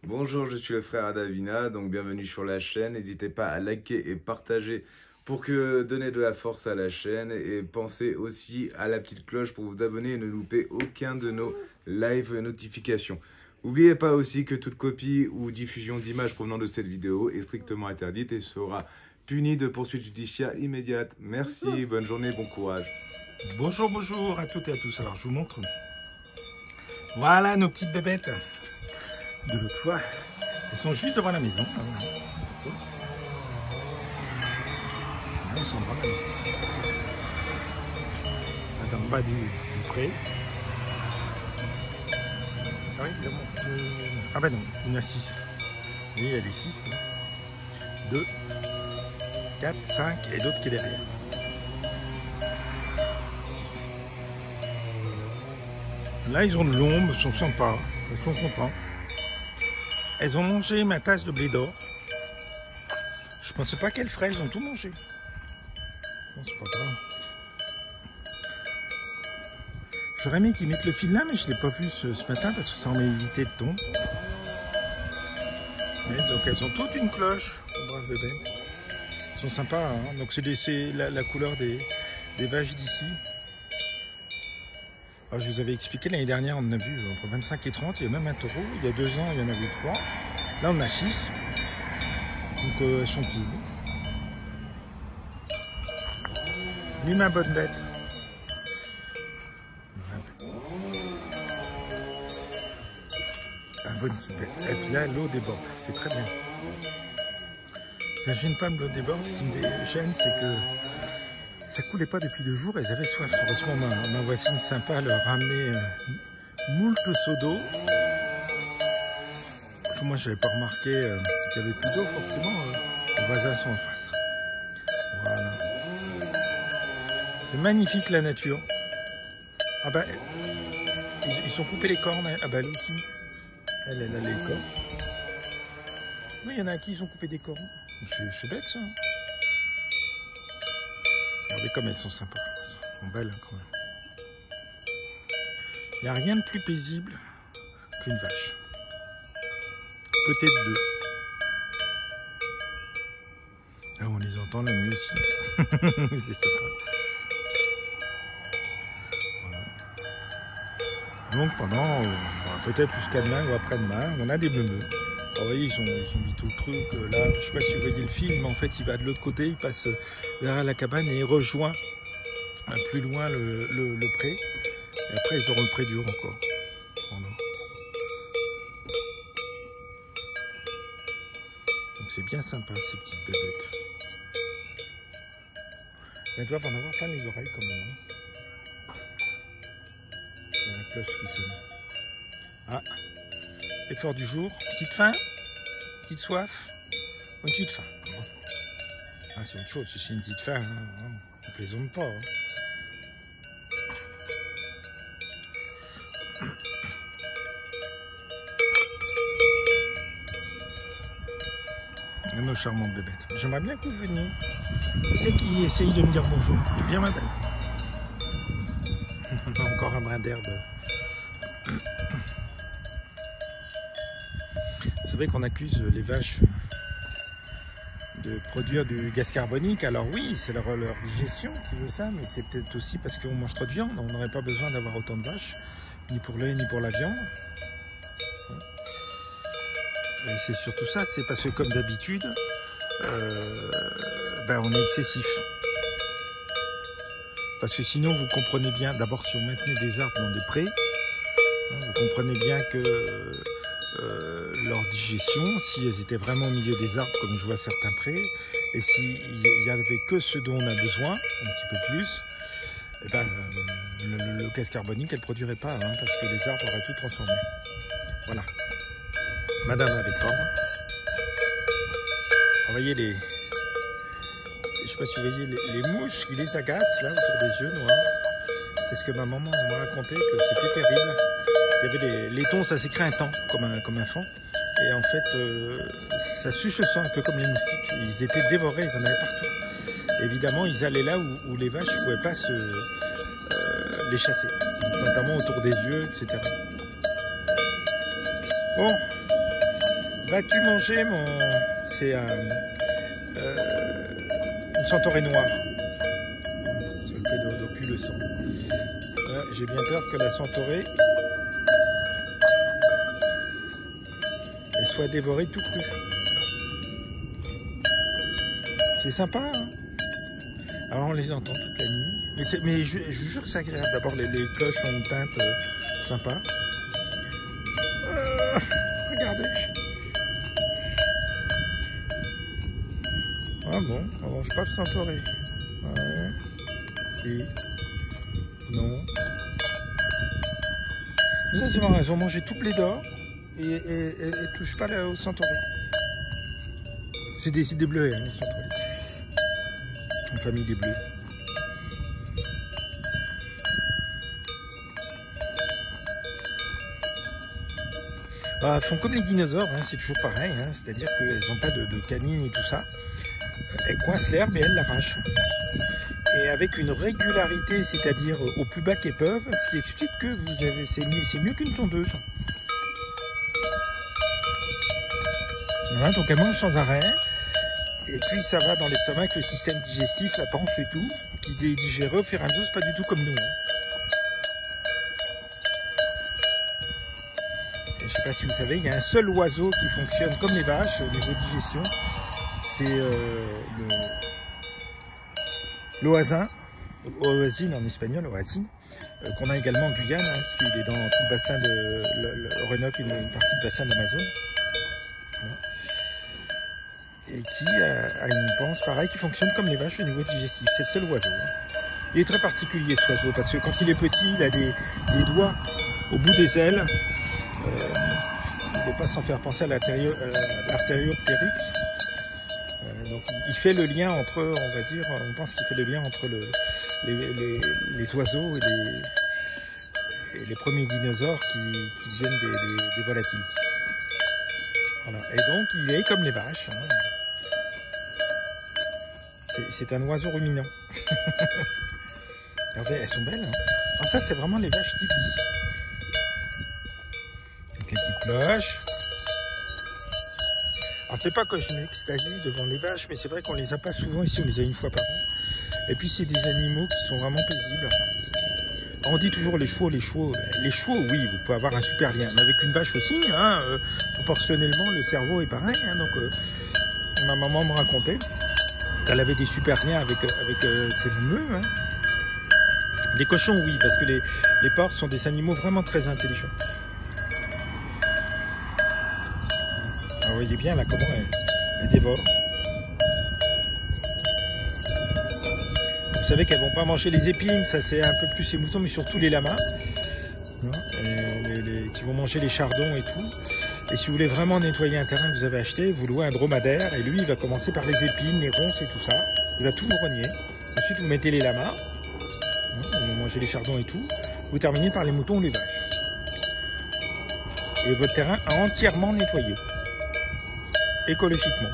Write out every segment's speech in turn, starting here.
Bonjour, je suis le frère Adavina, donc bienvenue sur la chaîne. N'hésitez pas à liker et partager pour donner de la force à la chaîne. Et pensez aussi à la petite cloche pour vous abonner et ne louper aucun de nos live notifications. N'oubliez pas aussi que toute copie ou diffusion d'images provenant de cette vidéo est strictement interdite et sera punie de poursuites judiciaires immédiates. Merci, bonne journée, bon courage. Bonjour à toutes et à tous. Alors je vous montre. Voilà nos petites bébêtes de l'autre fois. Elles sont juste devant la maison. Elles sont devant la maison. Dans le bas du pré. Ah oui, évidemment. Ah ben non, il y en a 6. Oui, il y a les 6. 2, 4, 5 et l'autre qui est derrière. Là, ils ont de l'ombre, ils sont sympas, ils sont contents. Elles ont mangé ma tasse de blé d'or. Je pensais pas qu'elles feraient, elles ont tout mangé. Bon, c'est pas grave. J'aurais aimé qu'ils mettent le fil là, mais je ne l'ai pas vu ce matin parce que ça en évité de tomber. Donc elles ont toutes une cloche, braves bébés. Elles sont sympas, hein. Donc c'est la couleur des vaches d'ici. Alors, je vous avais expliqué l'année dernière, on en a vu entre 25 et 30, il y a même un taureau. Il y a 2 ans, il y en avait 3. Là, on a 6. Donc, elles sont cool. Lui, ma bonne bête. Un bonne petite bête. Et puis là, l'eau déborde. C'est très bien. Ça ne gêne pas, l'eau déborde. Ce qui me gêne, c'est que ça coulait pas depuis 2 jours, elles avaient soif. Heureusement, ma voisine sympa leur a ramené moult seaux d'eau. Moi, je n'avais pas remarqué qu'il n'y avait plus d'eau, forcément. Les voisins sont en face. Voilà. C'est magnifique, la nature. Ah bah, ils ont coupé les cornes. Ah bah, Lucie, elle a les cornes. Oui, il y en a qui ils ont coupé des cornes. C'est bête, ça. Regardez comme elles sont sympas. Elles sont belles, quand même. Il n'y a rien de plus paisible qu'une vache. Peut-être 2. Ah, on les entend la nuit aussi. C'est sympa. Voilà. Donc pendant, peut-être jusqu'à demain ou après-demain, on a des meumeux. Vous voyez, ils sont vite au truc. Là, je ne sais pas si vous voyez le film, mais en fait, il va de l'autre côté, il passe derrière la cabane et il rejoint plus loin le pré. Et après, ils auront le pré dur encore. Voilà. Donc, c'est bien sympa, ces petites bébêtes. Elles doivent en avoir plein les oreilles, quand même. Il y a la cloche qui sonne. Ah, effort du jour. Petite faim? Petite soif? Une petite faim. Ah, c'est autre chose, c'est une petite faim. Hein. On plaisante pas. Hein. Nos charmantes bébêtes. J'aimerais bien que vous veniez. Qui c'est qui essaye de me dire bonjour? Bien, madame. Encore un brin d'herbe. Vous savez qu'on accuse les vaches de produire du gaz carbonique. Alors oui, c'est leur digestion qui veut ça, mais c'est peut-être aussi parce qu'on mange trop de viande. On n'aurait pas besoin d'avoir autant de vaches, ni pour l'œil, ni pour la viande. Et c'est surtout ça, c'est parce que comme d'habitude, on est excessif. Parce que sinon, vous comprenez bien, d'abord si on maintenait des arbres dans des prés, vous comprenez bien que leur digestion, si elles étaient vraiment au milieu des arbres, comme je vois certains prés, et s'il n'y avait que ce dont on a besoin, un petit peu plus, eh ben, le gaz carbonique, elle ne produirait pas, hein, parce que les arbres auraient tout transformé. Voilà. Madame avec forme. Vous voyez les... Je sais pas si vous voyez les mouches qui les agacent, là, autour des yeux noirs. Parce que ma maman m'a raconté que c'était terrible. Il y avait des laitons, ça s'écrit un temps, comme un fond. Et en fait, ça suce le sang, un peu comme les moustiques. Ils étaient dévorés, ils en avaient partout. Et évidemment, ils allaient là où les vaches ne pouvaient pas les chasser. Notamment autour des yeux, etc. Bon, vas-tu manger mon... C'est une centaurée noire. C'est le pédodocule le sang. Ouais, j'ai bien peur que la centaurée elle soit dévorée tout cru. C'est sympa, hein. Alors on les entend toute la nuit. Mais je vous jure que c'est agréable. D'abord les cloches ont une teinte sympa. Regardez. Ah bon, on mange pas de centaurée. Ouais. Et non. Ça c'est marrant, ils ont mangé tout blé d'or et touchent pas aux centaurées. C'est des bleus, hein, les centaurées. Une famille des bleus. Elles font comme les dinosaures, hein, c'est toujours pareil, hein, c'est-à-dire qu'elles n'ont pas de canines et tout ça. Elles coincent l'herbe et elles l'arrachent. Et avec une régularité, c'est-à-dire au plus bas qu'elles peuvent, ce qui explique que c'est mieux qu'une tondeuse. Voilà, donc elles mangent sans arrêt. Et puis ça va dans l'estomac avec le système digestif, la panse et tout, qui est digéré au fur et à mesure, c'est pas du tout comme nous. Hein. Je ne sais pas si vous savez, il y a un seul oiseau qui fonctionne comme les vaches au niveau digestion, c'est l'oisin, oasine en espagnol, oasine, qu'on a également en Guyane, hein, parce qu'il est dans tout le bassin de l'Orénoque, une partie du bassin d'Amazon. Voilà. Et qui a une panse pareille qui fonctionne comme les vaches au niveau digestif. C'est le seul oiseau. Hein. Il est très particulier ce oiseau parce que quand il est petit, il a des doigts au bout des ailes. Il ne faut pas s'en faire penser à l'artérioptérix. Donc il fait le lien entre, on va dire, on pense qu'il fait le lien entre les oiseaux et les premiers dinosaures qui deviennent des volatiles. Voilà. Et donc il est comme les vaches. Hein. C'est un oiseau ruminant. Regardez, elles sont belles. Hein. Alors ça, c'est vraiment les vaches type d'ici. Avec les petites cloches. Alors c'est pas que je m'extasie devant les vaches, mais c'est vrai qu'on les a pas souvent ici, on les a une fois par an. Et puis c'est des animaux qui sont vraiment paisibles. Alors, on dit toujours les chevaux, oui, vous pouvez avoir un super lien. Mais avec une vache aussi, hein, proportionnellement, le cerveau est pareil. Hein, donc ma maman me racontait qu'elle avait des super liens avec ses lumeux. Hein. Les cochons, oui, parce que les porcs sont des animaux vraiment très intelligents. Alors, vous voyez bien là comment elles dévorent. Vous savez qu'elles vont pas manger les épines, ça c'est un peu plus les moutons, mais surtout les lamas, qui vont manger les chardons et tout. Et si vous voulez vraiment nettoyer un terrain que vous avez acheté, vous louez un dromadaire et lui il va commencer par les épines, les ronces et tout ça. Il va tout vous rogner. Ensuite vous mettez les lamas, vous mangez les chardons et tout. Vous terminez par les moutons ou les vaches. Et votre terrain entièrement nettoyé. Écologiquement.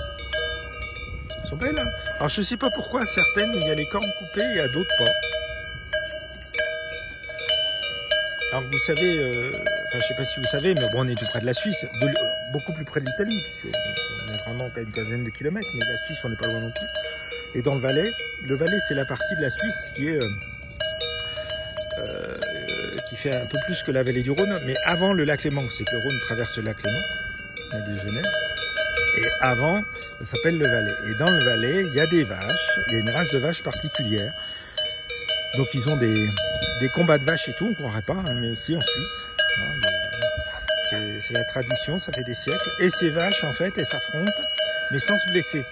Elles sont belles, hein. Alors je sais pas pourquoi à certaines il y a les cornes coupées et à d'autres pas. Alors vous savez, je sais pas si vous savez, mais bon, on est tout près de la Suisse, beaucoup plus près de l'Italie, puisque on est vraiment qu'à une quinzaine de kilomètres, mais la Suisse on n'est pas loin non plus. Et dans le Valais c'est la partie de la Suisse qui fait un peu plus que la vallée du Rhône, mais avant le lac Léman, c'est que le Rhône traverse le lac Léman, il y a des Genèves. Et avant, ça s'appelle le Valais. Et dans le Valais, il y a des vaches, il y a une race de vaches particulière. Donc ils ont des combats de vaches et tout, on ne croirait pas, hein, mais ici en Suisse. Hein, c'est la tradition, ça fait des siècles. Et ces vaches, en fait, elles s'affrontent, mais sans se blesser.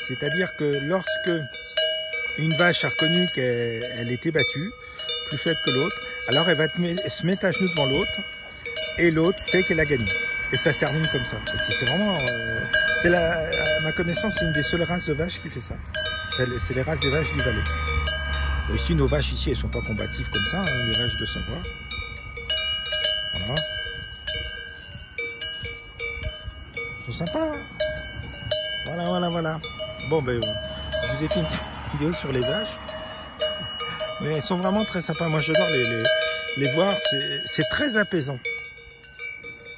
C'est-à-dire que lorsque une vache a reconnu qu'elle était battue, plus faible que l'autre, alors elle va se mettre à genoux devant l'autre, et l'autre sait qu'elle a gagné. Et ça se termine comme ça. C'est vraiment, à ma connaissance, c'est une des seules races de vaches qui fait ça. C'est les races des vaches du Valais. Ici, nos vaches ici, elles sont pas combatives comme ça, hein, les vaches de Savoie. Voilà. Elles sont sympas. Hein. Voilà. Bon, ben, je vous ai fait une petite vidéo sur les vaches. Mais elles sont vraiment très sympas. Moi, j'adore les voir. C'est très apaisant.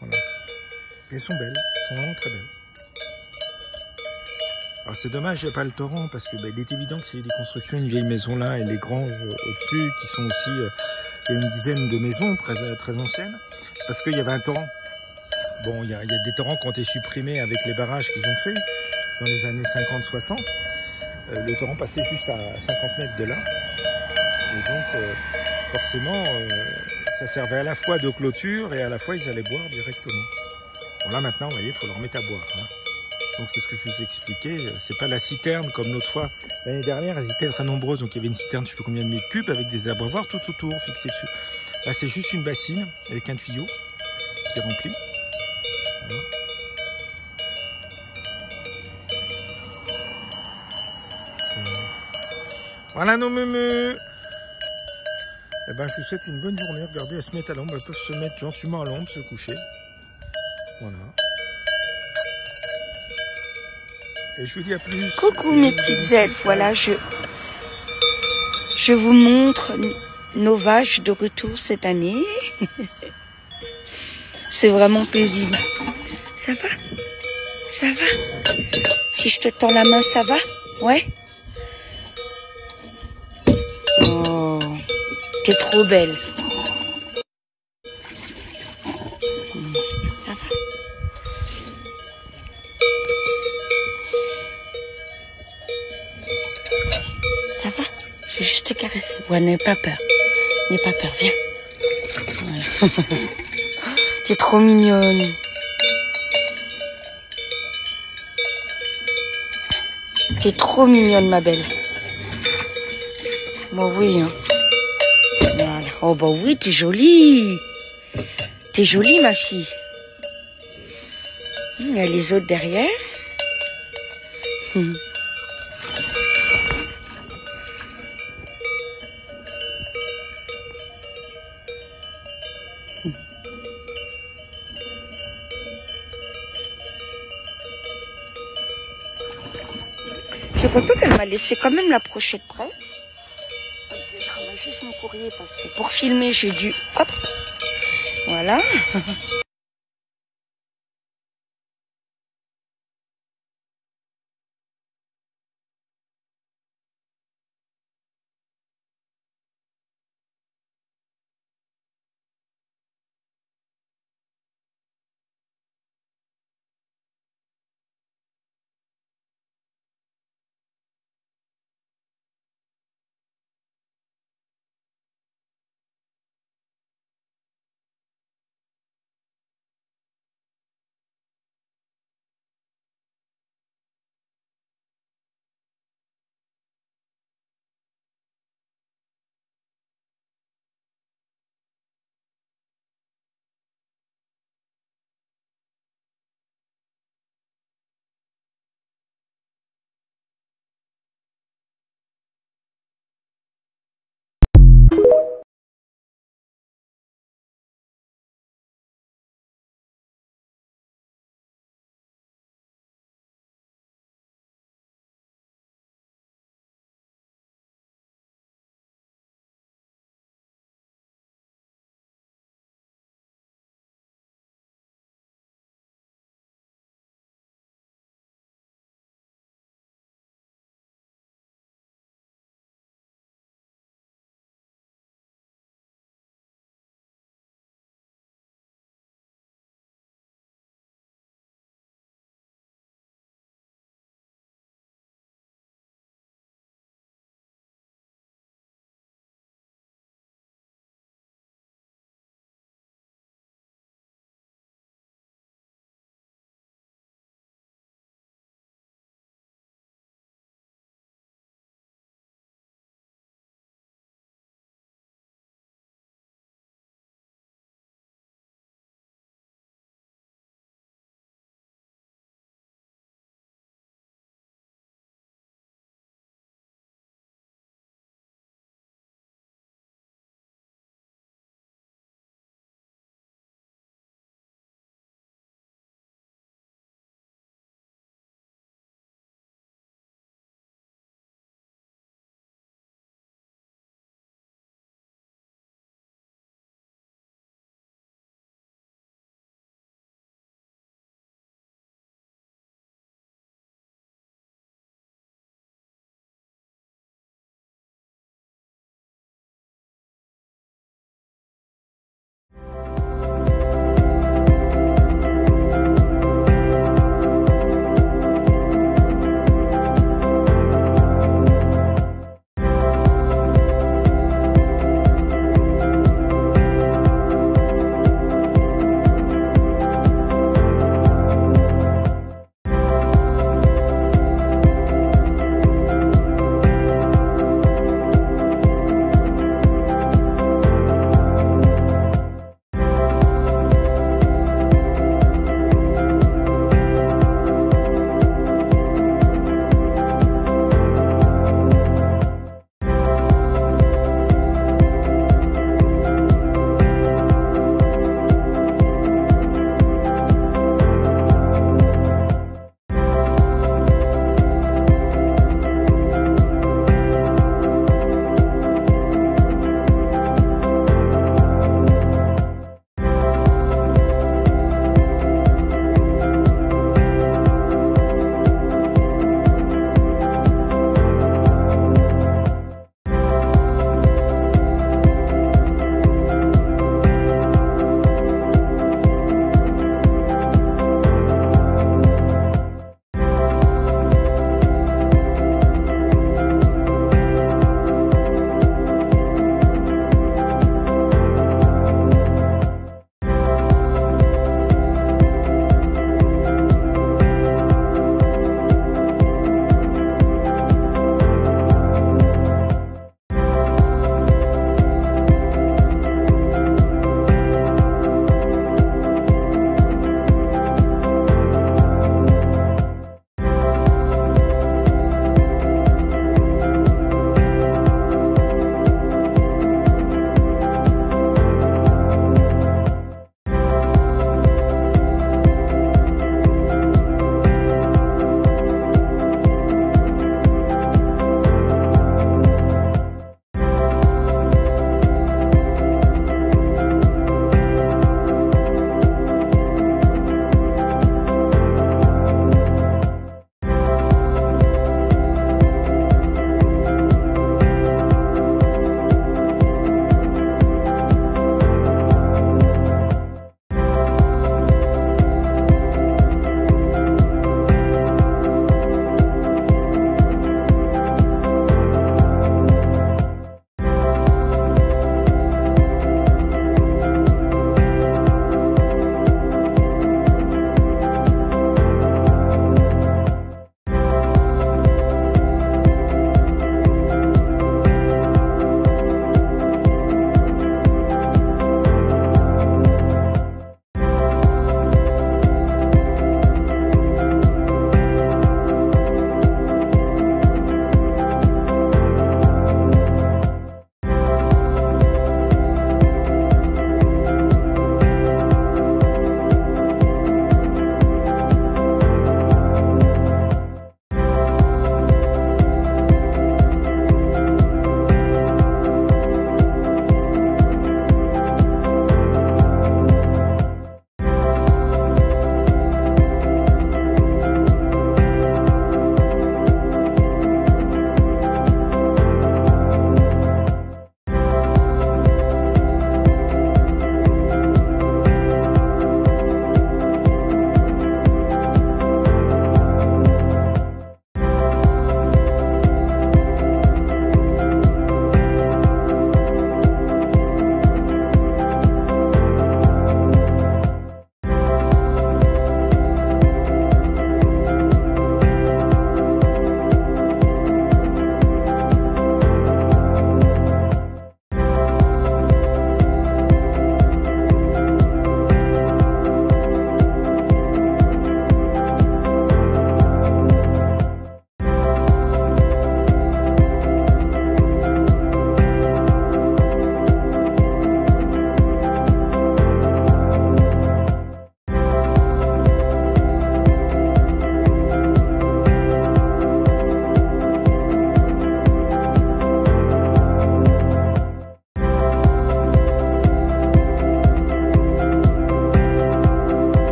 Voilà. elles sont belles, elles sont vraiment très belles. Alors c'est dommage, il n'y a pas le torrent, parce que il est évident que s'il y a des constructions, une vieille maison là, et les granges au-dessus, qui sont aussi, il y a une dizaine de maisons très, très anciennes, parce qu'il y avait un torrent. Bon, il y a des torrents qui ont été supprimés avec les barrages qu'ils ont fait dans les années 50-60. Le torrent passait juste à 50 mètres de là. Et donc, forcément, ça servait à la fois de clôture et à la fois ils allaient boire directement. Bon là maintenant, vous voyez, il faut leur mettre à boire. Hein. Donc c'est ce que je vous ai expliqué. C'est pas la citerne comme l'autre fois. L'année dernière, elles étaient très nombreuses. Donc il y avait une citerne, je sais plus combien de mètres cubes, avec des abreuvoirs tout autour fixés dessus. Là, c'est juste une bassine avec un tuyau qui est rempli. Voilà. Voilà nos mémés. Eh ben, je vous souhaite une bonne journée. Regardez, elles se mettent à l'ombre. Elles peuvent se mettre gentiment à l'ombre, se coucher. Voilà. Et je vous dis à plus. Coucou mes petites elfes. Voilà, je vous montre nos vaches de retour cette année. C'est vraiment paisible. Ça va? Ça va? Si je te tends la main, ça va? Ouais? Oh, t'es trop belle. Ça va? Ça va? Je vais juste te caresser. Ouais, n'aie pas peur. N'aie pas peur, viens. Voilà. T'es trop mignonne. T'es trop mignonne, ma belle. Bon, oui. Hein. Voilà. Oh, bah oui, t'es jolie. T'es jolie, ma fille. Il y a les autres derrière. Je suis contente qu'elle m'a laissé quand même la brochette près. Je ramasse juste mon courrier parce que pour filmer, j'ai dû... Hop. Voilà.